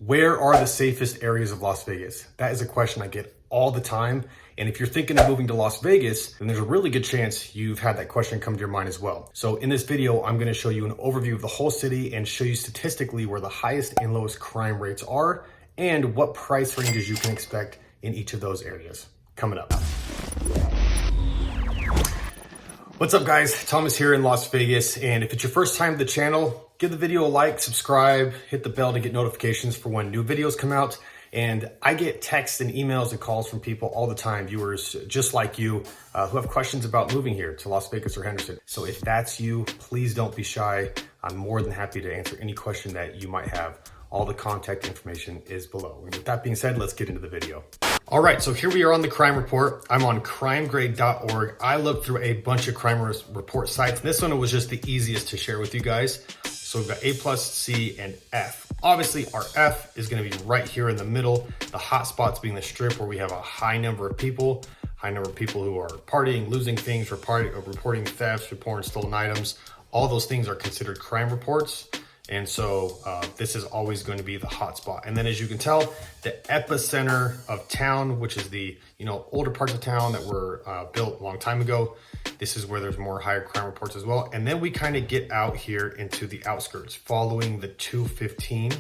Where are the safest areas of Las Vegas? That is a question I get all the time. And if you're thinking of moving to Las Vegas, then there's a really good chance you've had that question come to your mind as well. So in this video, I'm gonna show you an overview of the whole city and show you statistically where the highest and lowest crime rates are and what price ranges you can expect in each of those areas. Coming up. What's up guys, Thomas here in Las Vegas. And if it's your first time to the channel, give the video a like, subscribe, hit the bell to get notifications for when new videos come out. And I get texts and emails and calls from people all the time, viewers just like you, who have questions about moving here to Las Vegas or Henderson. So if that's you, please don't be shy. I'm more than happy to answer any question that you might have. All the contact information is below. And with that being said, let's get into the video. All right, so here we are on the crime report. I'm on crimegrade.org. I looked through a bunch of crime report sites, and this one was just the easiest to share with you guys. So we've got A+, C, and F. Obviously, our F is gonna be right here in the middle. The hot spots being the Strip, where we have a high number of people who are partying, losing things, reporting thefts, reporting stolen items. All those things are considered crime reports. And so this is always going to be the hot spot. And then as you can tell, the epicenter of town, which is the older parts of town that were built a long time ago, this is where there's more higher crime reports as well. And then we kind of get out here into the outskirts, following the 215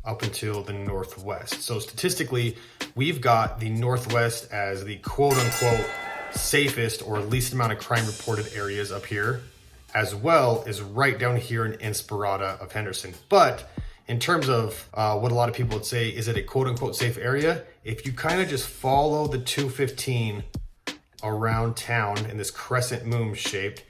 up until the northwest. So statistically, we've got the northwest as the quote unquote safest or least amount of crime reported areas up here, as well as right down here in Inspirada of Henderson. But in terms of what a lot of people would say, is it a quote unquote safe area? If you kind of just follow the 215 around town in this crescent moon shaped,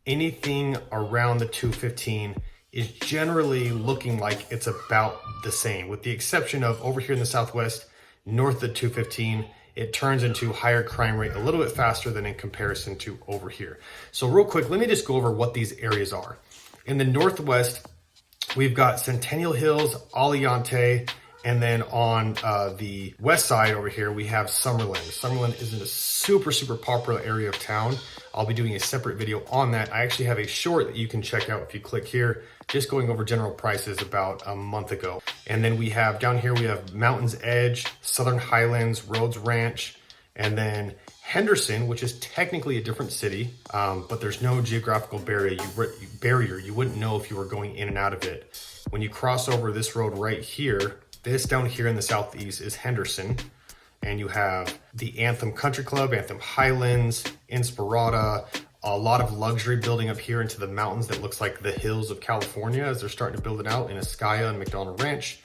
anything around the 215 is generally looking like it's about the same, with the exception of over here in the southwest, north of the 215, it turns into higher crime rate a little bit faster than in comparison to over here. So real quick, let me just go over what these areas are. In the northwest, we've got Centennial Hills, Aliante, and then on the west side over here, we have Summerlin. Summerlin is in a super, super popular area of town. I'll be doing a separate video on that. I actually have a short that you can check out if you click here, just going over general prices about a month ago. And then we have down here, we have Mountains Edge, Southern Highlands, Rhodes Ranch, and then Henderson, which is technically a different city, but there's no geographical barrier. You wouldn't know if you were going in and out of it. When you cross over this road right here, this down here in the southeast is Henderson. And you have the Anthem Country Club, Anthem Highlands, Inspirada, a lot of luxury building up here into the mountains that looks like the hills of California as they're starting to build it out in Escaya and McDonald Ranch,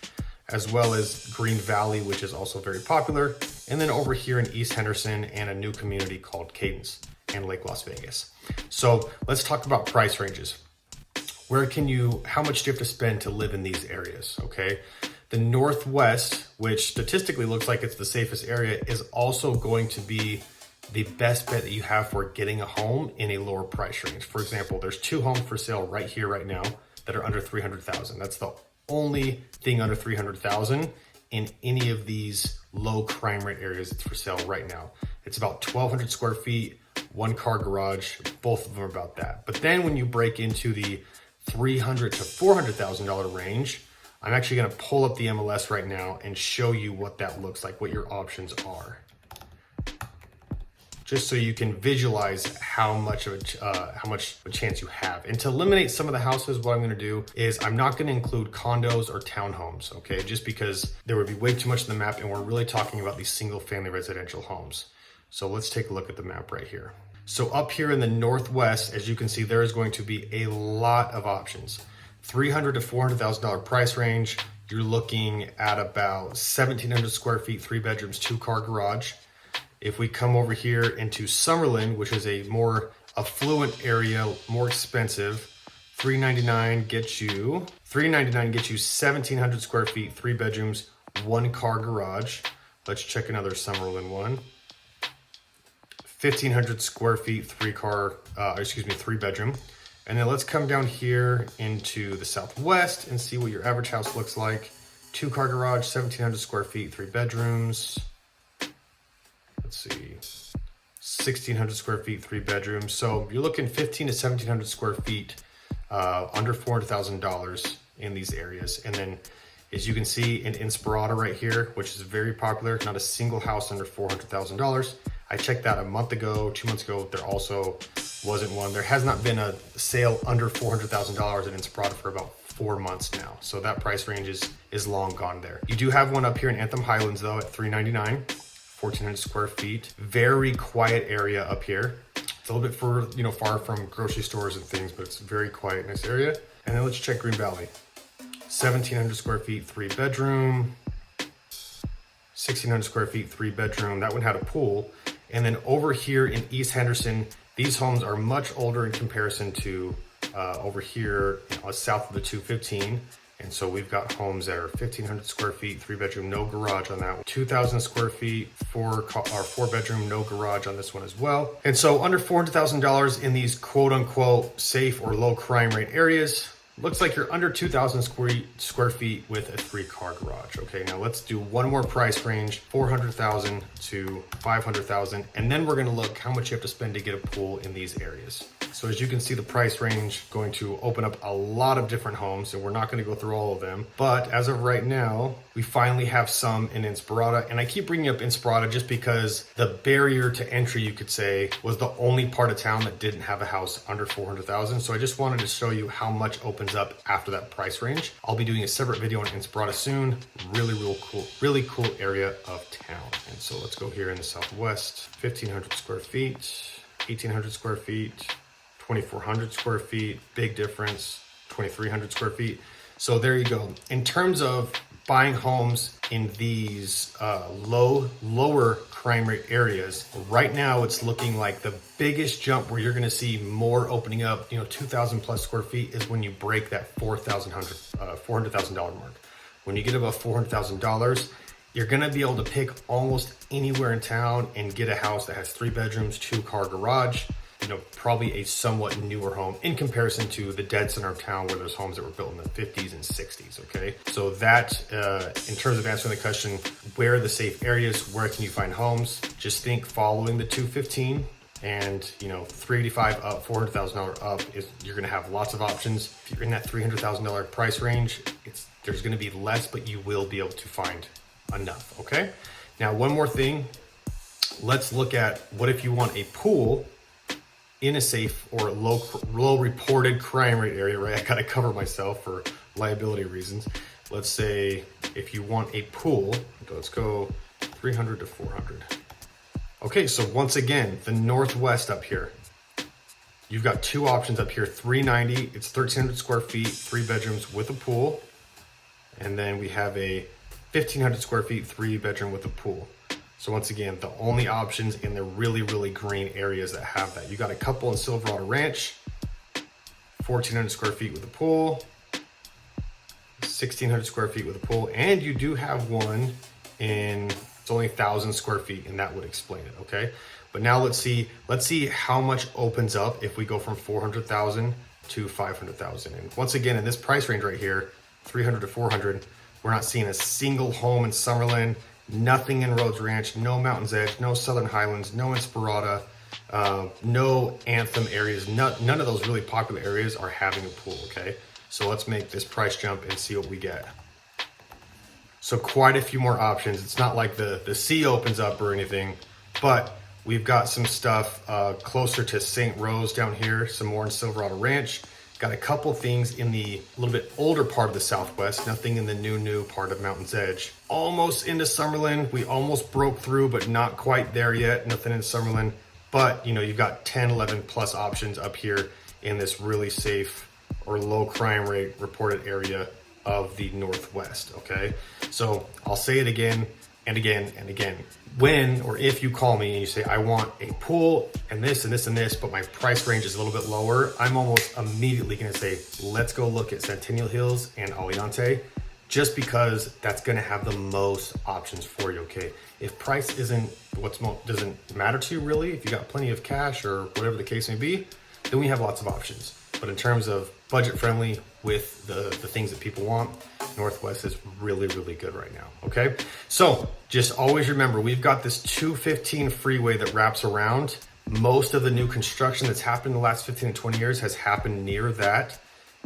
as well as Green Valley, which is also very popular. And then over here in East Henderson and a new community called Cadence and Lake Las Vegas. So let's talk about price ranges. How much do you have to spend to live in these areas, okay? The northwest, which statistically looks like it's the safest area, is also going to be the best bet that you have for getting a home in a lower price range. For example, there's 2 homes for sale right here, right now, that are under 300,000. That's the only thing under 300,000 in any of these low crime rate areas that's for sale right now. It's about 1,200 square feet, 1-car garage. Both of them are about that. But then when you break into the $300,000 to $400,000 range, I'm actually gonna pull up the MLS right now and show you what that looks like, what your options are. Just so you can visualize how much of a chance you have. And to eliminate some of the houses, what I'm gonna do is I'm not gonna include condos or townhomes, okay? Just because there would be way too much on the map, and we're really talking about these single family residential homes. So let's take a look at the map right here. So up here in the northwest, as you can see, there is going to be a lot of options. $300,000 to $400,000 price range. You're looking at about 1,700 square feet, 3 bedrooms, 2-car garage. If we come over here into Summerlin, which is a more affluent area, more expensive, $399 gets you 1,700 square feet, 3 bedrooms, 1-car garage. Let's check another Summerlin one. 1,500 square feet, 3 bedroom. And then let's come down here into the southwest and see what your average house looks like. 2-car garage, 1,700 square feet, 3 bedrooms. Let's see, 1,600 square feet, 3 bedrooms. So you're looking 1,500 to 1,700 square feet, under $400,000 in these areas. And then is you can see in Inspirada right here, which is very popular, not a single house under $400,000. I checked that a month ago, 2 months ago, there also wasn't one. There has not been a sale under $400,000 in Inspirada for about 4 months now. So that price range is long gone there. You do have one up here in Anthem Highlands though at $399, 1,400 square feet. Very quiet area up here. It's a little bit far from grocery stores and things, but it's a very quiet, nice area. And then let's check Green Valley. 1,700 square feet, 3-bedroom. 1,600 square feet, 3-bedroom. That one had a pool. And then over here in East Henderson, these homes are much older in comparison to over here south of the 215. And so we've got homes that are 1,500 square feet, 3-bedroom, no garage on that one. 2,000 square feet, 4-bedroom, no garage on this one as well. And so under $400,000 in these quote unquote safe or low crime rate areas, looks like you're under 2,000 square feet with a 3-car garage. Okay, now let's do one more price range, 400,000 to 500,000. And then we're gonna look how much you have to spend to get a pool in these areas. So as you can see, the price range going to open up a lot of different homes, and we're not going to go through all of them. But as of right now, we finally have some in Inspirada. And I keep bringing up Inspirada just because the barrier to entry, you could say, was the only part of town that didn't have a house under 400,000. So I just wanted to show you how much opens up after that price range. I'll be doing a separate video on Inspirada soon. Really cool area of town. And so let's go here in the Southwest, 1,500 square feet, 1,800 square feet, 2,400 square feet, big difference, 2,300 square feet. So there you go. In terms of buying homes in these lower crime rate areas, right now it's looking like the biggest jump where you're gonna see more opening up, 2,000 plus square feet is when you break that $400,000 mark. When you get above $400,000, you're gonna be able to pick almost anywhere in town and get a house that has 3 bedrooms, 2-car garage, probably a somewhat newer home in comparison to the dead center of town where there's homes that were built in the 50s and 60s, okay? So that, in terms of answering the question, where are the safe areas, where can you find homes? Just think following the 215 and, $385 up, $400,000 up, you're gonna have lots of options. If you're in that $300,000 price range, there's gonna be less, but you will be able to find enough, okay? Now, one more thing, let's look at what if you want a pool in a safe or low reported crime rate area, right? I gotta cover myself for liability reasons. Let's say if you want a pool, let's go 300 to 400. Okay, so once again, the Northwest up here, you've got 2 options up here, 390, it's 1,300 square feet, 3 bedrooms with a pool. And then we have a 1,500 square feet, 3-bedroom with a pool. So once again, the only options in the really green areas that have that. You got a couple in Silverado Ranch, 1,400 square feet with a pool, 1,600 square feet with a pool, and you do have one it's only 1,000 square feet, and that would explain it, okay? But now let's see how much opens up if we go from 400,000 to 500,000. And once again, in this price range right here, 300 to 400, we're not seeing a single home in Summerlin, nothing in Rhodes Ranch, no Mountains Edge, no Southern Highlands, no Inspirada, no Anthem areas. None of those really popular areas are having a pool, okay? So let's make this price jump and see what we get. So quite a few more options. It's not like the sea opens up or anything, but we've got some stuff closer to St. Rose down here, some more in Silverado Ranch. Got a couple things in the little bit older part of the Southwest, nothing in the new part of Mountains Edge. Almost into Summerlin. We almost broke through, but not quite there yet. Nothing in Summerlin. But, you've got 10, 11 plus options up here in this really safe or low crime rate reported area of the Northwest, okay? So I'll say it again and again and again. When or if you call me and you say, I want a pool and this and this and this, but my price range is a little bit lower, I'm almost immediately gonna say, let's go look at Centennial Hills and Aliante, just because that's gonna have the most options for you, okay? If price doesn't matter to you really, if you got plenty of cash or whatever the case may be, then we have lots of options. But in terms of budget friendly with the things that people want, Northwest is really good right now, okay? So just always remember, we've got this 215 freeway that wraps around. Most of the new construction that's happened in the last 15 to 20 years has happened near that.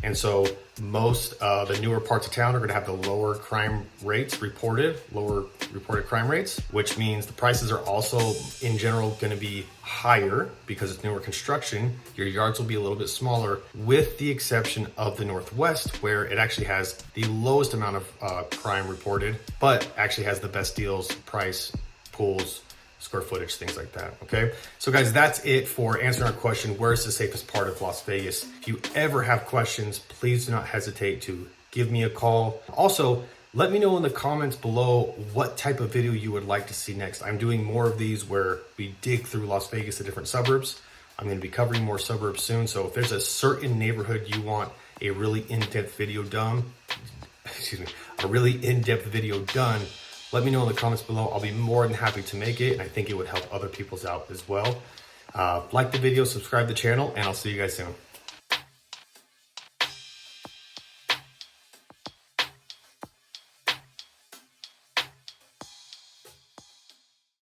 And so most the newer parts of town are going to have the lower crime rates lower reported crime rates, which means the prices are also in general going to be higher because it's newer construction. Your yards will be a little bit smaller, with the exception of the Northwest, where it actually has the lowest amount of crime reported, but actually has the best deals, price, pools, square footage, things like that. Okay, so guys, that's it for answering our question, where's the safest part of Las Vegas? If you ever have questions, please do not hesitate to give me a call. Also, let me know in the comments below what type of video you would like to see next. I'm doing more of these where we dig through Las Vegas, the different suburbs. I'm going to be covering more suburbs soon, so if there's a certain neighborhood you want a really in-depth video done, let me know in the comments below. I'll be more than happy to make it, and I think it would help other people's out as well. Like the video, subscribe to the channel, and I'll see you guys soon.